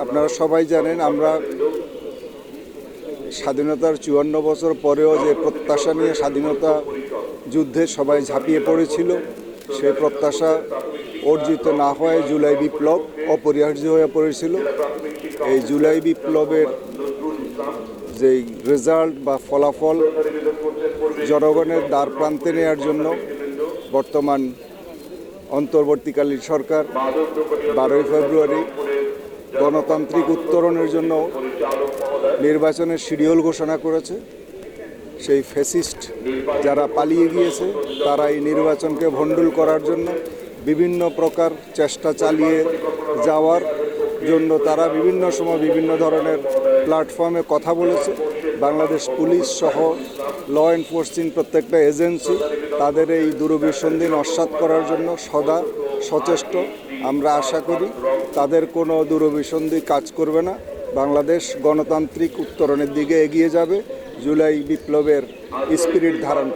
আপনারা সবাই জানেন আমরা স্বাধীনতার ৫৪ বছর পরেও যে প্রত্যাশা নিয়ে স্বাধীনতা যুদ্ধে সবাই ঝাঁপিয়ে পড়েছিল, সেই প্রত্যাশা অর্জিত না হয় জুলাই বিপ্লব অপরিহার্য হয়ে পড়েছিল। এই জুলাই বিপ্লবের যেই রেজাল্ট বা ফলাফল জনগণের দ্বার প্রান্তে নেওয়ার জন্য বর্তমান অন্তর্বর্তীকালীন সরকার ১২ই ফেব্রুয়ারি গণতান্ত্রিক উত্তরণের জন্য নির্বাচনের শিডিউল ঘোষণা করেছে। সেই ফ্যাসিস্ট যারা পালিয়ে গিয়েছে তারা এই নির্বাচনকে ভণ্ডুল করার জন্য বিভিন্ন প্রকার চেষ্টা চালিয়ে যাওয়ার জন্য তারা বিভিন্ন সময় বিভিন্ন ধরনের প্ল্যাটফর্মে কথা বলেছে। বাংলাদেশ পুলিশ সহ ল এনফোর্সিং প্রত্যেকটা এজেন্সি তাদের এই দূরভিসন্ধি নস্যাৎ করার জন্য সদা সচেষ্ট। আমরা আশা করি তাদের কোনো দূরভিসন্ধি কাজ করবে না। বাংলাদেশ গণতান্ত্রিক উত্তরণের দিকে এগিয়ে যাবে জুলাই বিপ্লবের স্পিরিট ধারণ করে।